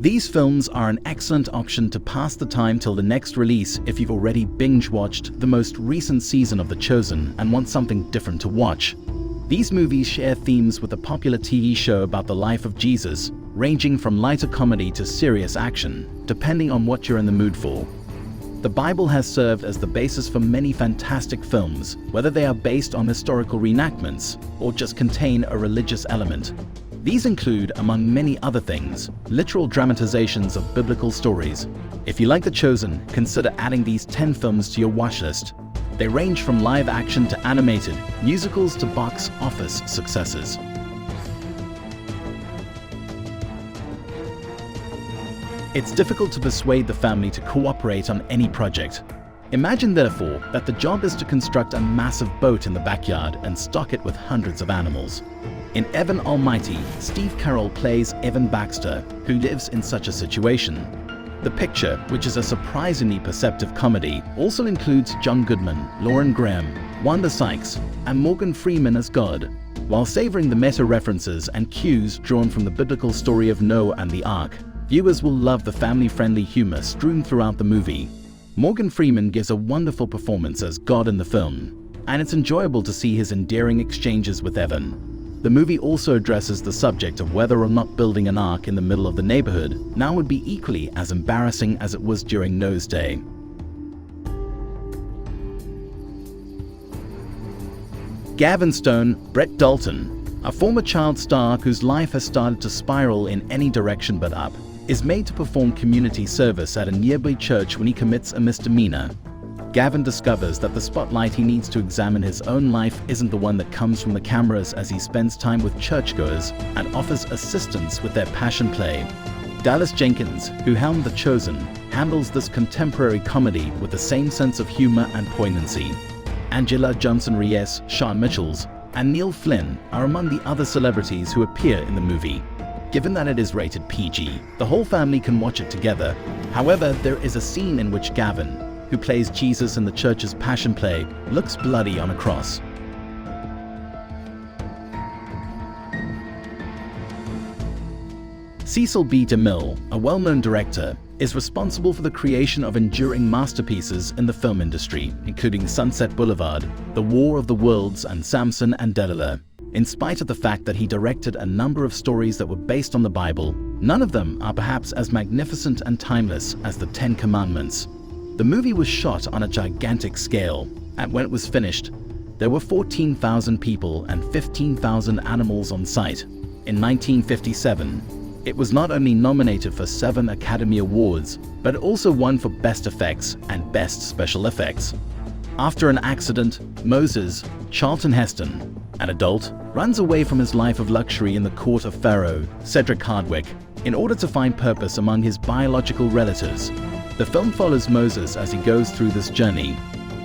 These films are an excellent option to pass the time till the next release if you've already binge-watched the most recent season of The Chosen and want something different to watch. These movies share themes with the popular TV show about the life of Jesus, ranging from lighter comedy to serious action, depending on what you're in the mood for. The Bible has served as the basis for many fantastic films, whether they are based on historical reenactments or just contain a religious element. These include, among many other things, literal dramatizations of biblical stories. If you like The Chosen, consider adding these 10 films to your watch list. They range from live action to animated, musicals to box office successes. It's difficult to persuade the family to cooperate on any project. Imagine, therefore, that the job is to construct a massive boat in the backyard and stock it with hundreds of animals. In Evan Almighty, Steve Carell plays Evan Baxter, who lives in such a situation. The Picture, which is a surprisingly perceptive comedy, also includes John Goodman, Lauren Graham, Wanda Sykes, and Morgan Freeman as God. While savoring the meta-references and cues drawn from the biblical story of Noah and the Ark, viewers will love the family-friendly humor strewn throughout the movie. Morgan Freeman gives a wonderful performance as God in the film, and it's enjoyable to see his endearing exchanges with Evan. The movie also addresses the subject of whether or not building an ark in the middle of the neighborhood now would be equally as embarrassing as it was during Noah's day. Gavin Stone, Brett Dalton, a former child star whose life has started to spiral in any direction but up, is made to perform community service at a nearby church when he commits a misdemeanor. Gavin discovers that the spotlight he needs to examine his own life isn't the one that comes from the cameras as he spends time with churchgoers and offers assistance with their passion play. Dallas Jenkins, who helmed The Chosen, handles this contemporary comedy with the same sense of humor and poignancy. Angela Johnson-Reyes, Sean Mitchells, and Neil Flynn are among the other celebrities who appear in the movie. Given that it is rated PG, the whole family can watch it together. However, there is a scene in which Gavin, who plays Jesus in the church's passion play, looks bloody on a cross. Cecil B. DeMille, a well-known director, is responsible for the creation of enduring masterpieces in the film industry, including Sunset Boulevard, The War of the Worlds, and Samson and Delilah. In spite of the fact that he directed a number of stories that were based on the Bible, none of them are perhaps as magnificent and timeless as the Ten Commandments. The movie was shot on a gigantic scale, and when it was finished, there were 14,000 people and 15,000 animals on site. In 1957, it was not only nominated for 7 Academy Awards, but it also won for Best Effects and Best Special Effects. After an accident, Moses, Charlton Heston, an adult, runs away from his life of luxury in the court of Pharaoh, Cedric Hardwicke, in order to find purpose among his biological relatives. The film follows Moses as he goes through this journey.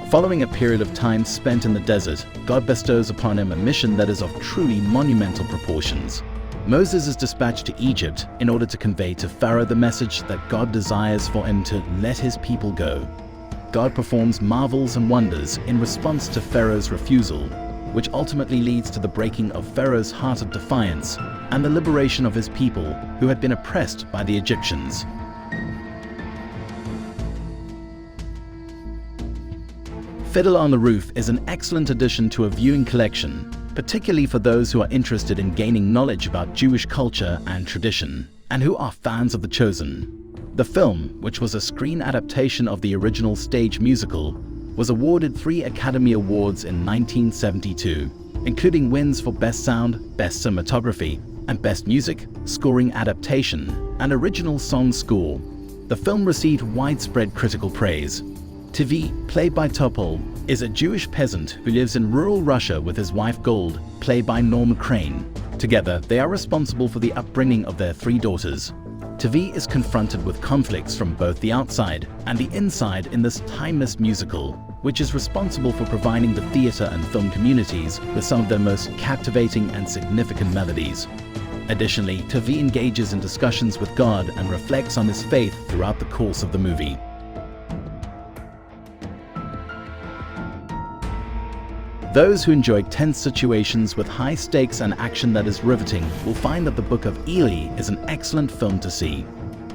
Following a period of time spent in the desert, God bestows upon him a mission that is of truly monumental proportions. Moses is dispatched to Egypt in order to convey to Pharaoh the message that God desires for him to let his people go. God performs marvels and wonders in response to Pharaoh's refusal, which ultimately leads to the breaking of Pharaoh's heart of defiance and the liberation of his people who had been oppressed by the Egyptians. Fiddler on the Roof is an excellent addition to a viewing collection, particularly for those who are interested in gaining knowledge about Jewish culture and tradition, and who are fans of The Chosen. The film, which was a screen adaptation of the original stage musical, was awarded 3 Academy Awards in 1972, including wins for Best Sound, Best Cinematography, and Best Music, Scoring Adaptation, and Original Song Score. The film received widespread critical praise. Tvi, played by Topol, is a Jewish peasant who lives in rural Russia with his wife Gold, played by Norman Crane. Together, they are responsible for the upbringing of their 3 daughters. Tvi is confronted with conflicts from both the outside and the inside in this timeless musical, which is responsible for providing the theater and film communities with some of their most captivating and significant melodies. Additionally, Tvi engages in discussions with God and reflects on his faith throughout the course of the movie. Those who enjoy tense situations with high stakes and action that is riveting will find that the Book of Eli is an excellent film to see.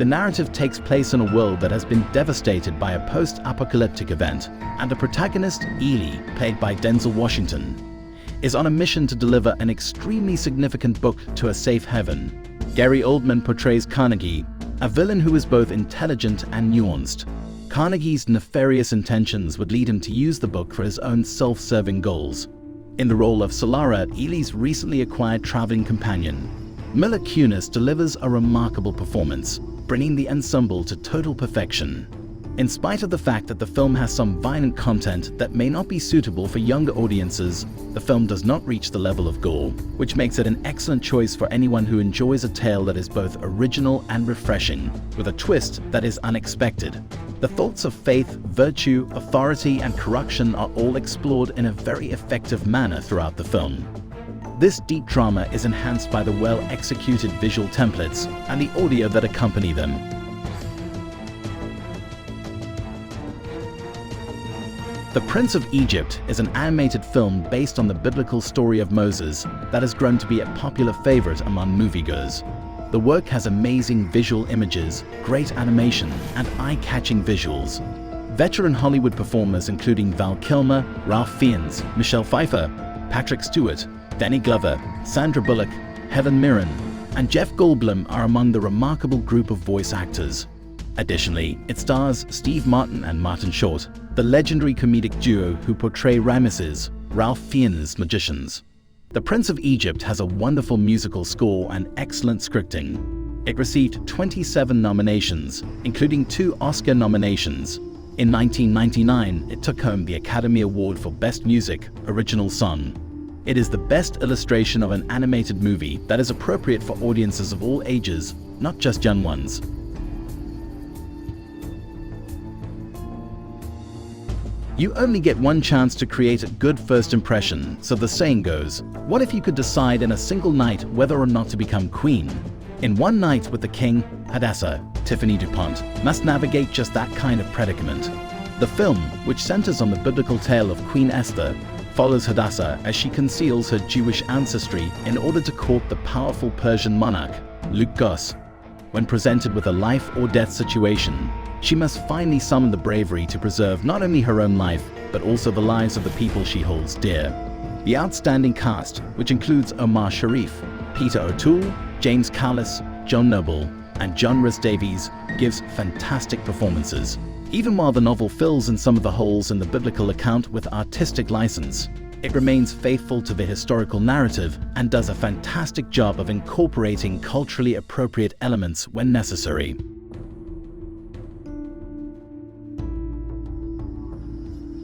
The narrative takes place in a world that has been devastated by a post-apocalyptic event, and the protagonist, Eli, played by Denzel Washington, is on a mission to deliver an extremely significant book to a safe haven. Gary Oldman portrays Carnegie, a villain who is both intelligent and nuanced. Carnegie's nefarious intentions would lead him to use the book for his own self-serving goals. In the role of Solara, Eli's recently acquired traveling companion, Mila Kunis delivers a remarkable performance, bringing the ensemble to total perfection. In spite of the fact that the film has some violent content that may not be suitable for younger audiences, the film does not reach the level of gore, which makes it an excellent choice for anyone who enjoys a tale that is both original and refreshing, with a twist that is unexpected. The thoughts of faith, virtue, authority, and corruption are all explored in a very effective manner throughout the film. This deep drama is enhanced by the well-executed visual templates and the audio that accompany them. The Prince of Egypt is an animated film based on the biblical story of Moses that has grown to be a popular favorite among moviegoers. The work has amazing visual images, great animation, and eye-catching visuals. Veteran Hollywood performers including Val Kilmer, Ralph Fiennes, Michelle Pfeiffer, Patrick Stewart, Danny Glover, Sandra Bullock, Helen Mirren, and Jeff Goldblum are among the remarkable group of voice actors. Additionally, it stars Steve Martin and Martin Short, the legendary comedic duo who portray Ramesses, Ralph Fiennes' magicians. The Prince of Egypt has a wonderful musical score and excellent scripting. It received 27 nominations, including 2 Oscar nominations. In 1999, it took home the Academy Award for Best Music, Original Song. It is the best illustration of an animated movie that is appropriate for audiences of all ages, not just young ones. You only get one chance to create a good first impression, so the saying goes, what if you could decide in a single night whether or not to become queen? In One Night with the King, Hadassah, Tiffany DuPont, must navigate just that kind of predicament. The film, which centers on the biblical tale of Queen Esther, follows Hadassah as she conceals her Jewish ancestry in order to court the powerful Persian monarch, Luke. When presented with a life or death situation, she must finally summon the bravery to preserve not only her own life, but also the lives of the people she holds dear. The outstanding cast, which includes Omar Sharif, Peter O'Toole, James Callis, John Noble, and John Rhys Davies, gives fantastic performances. Even while the novel fills in some of the holes in the biblical account with artistic license, it remains faithful to the historical narrative and does a fantastic job of incorporating culturally appropriate elements when necessary.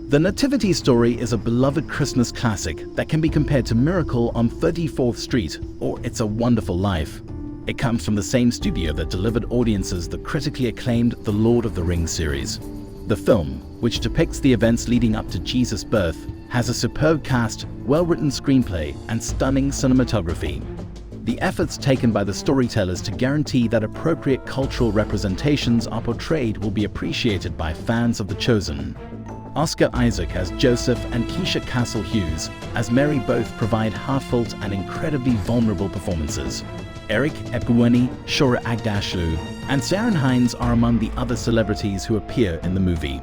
The Nativity Story is a beloved Christmas classic that can be compared to Miracle on 34th Street or It's a Wonderful Life. It comes from the same studio that delivered audiences the critically acclaimed The Lord of the Rings series. The film, which depicts the events leading up to Jesus' birth, has a superb cast, well-written screenplay, and stunning cinematography. The efforts taken by the storytellers to guarantee that appropriate cultural representations are portrayed will be appreciated by fans of The Chosen. Oscar Isaac as Joseph and Keisha Castle-Hughes as Mary both provide heartfelt and incredibly vulnerable performances. Eric Ekwueni, Shora Agdashlu, and Sharon Hines are among the other celebrities who appear in the movie.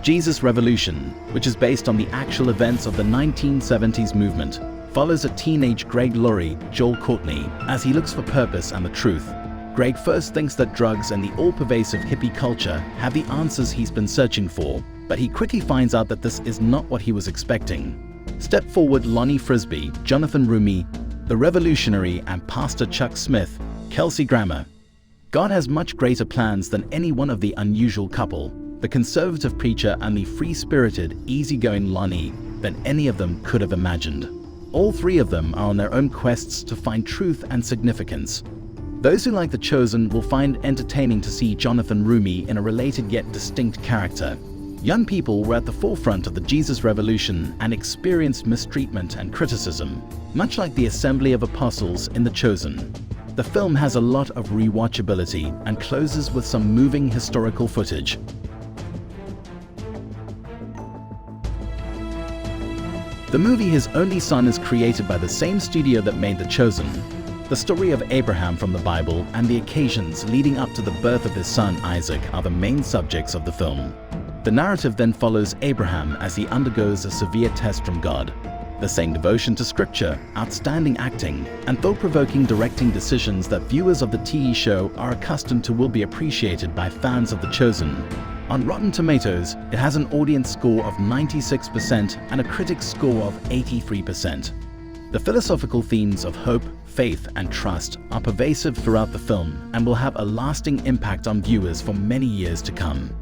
Jesus Revolution, which is based on the actual events of the 1970s movement, follows a teenage Greg Laurie, Joel Courtney, as he looks for purpose and the truth. Greg first thinks that drugs and the all-pervasive hippie culture have the answers he's been searching for, but he quickly finds out that this is not what he was expecting. Step forward Lonnie Frisbee, Jonathan Rumi, the revolutionary, and Pastor Chuck Smith, Kelsey Grammer. God has much greater plans than any one of the unusual couple, the conservative preacher and the free-spirited, easygoing Lonnie, than any of them could have imagined. All 3 of them are on their own quests to find truth and significance. Those who like The Chosen will find entertaining to see Jonathan Rumi in a related yet distinct character. Young people were at the forefront of the Jesus Revolution and experienced mistreatment and criticism, much like the Assembly of Apostles in The Chosen. The film has a lot of rewatchability and closes with some moving historical footage. The movie His Only Son is created by the same studio that made The Chosen. The story of Abraham from the Bible and the occasions leading up to the birth of his son Isaac are the main subjects of the film. The narrative then follows Abraham as he undergoes a severe test from God. The same devotion to scripture, outstanding acting, and thought-provoking directing decisions that viewers of the TV show are accustomed to will be appreciated by fans of The Chosen. On Rotten Tomatoes, it has an audience score of 96% and a critic score of 83%. The philosophical themes of hope, faith, and trust are pervasive throughout the film and will have a lasting impact on viewers for many years to come.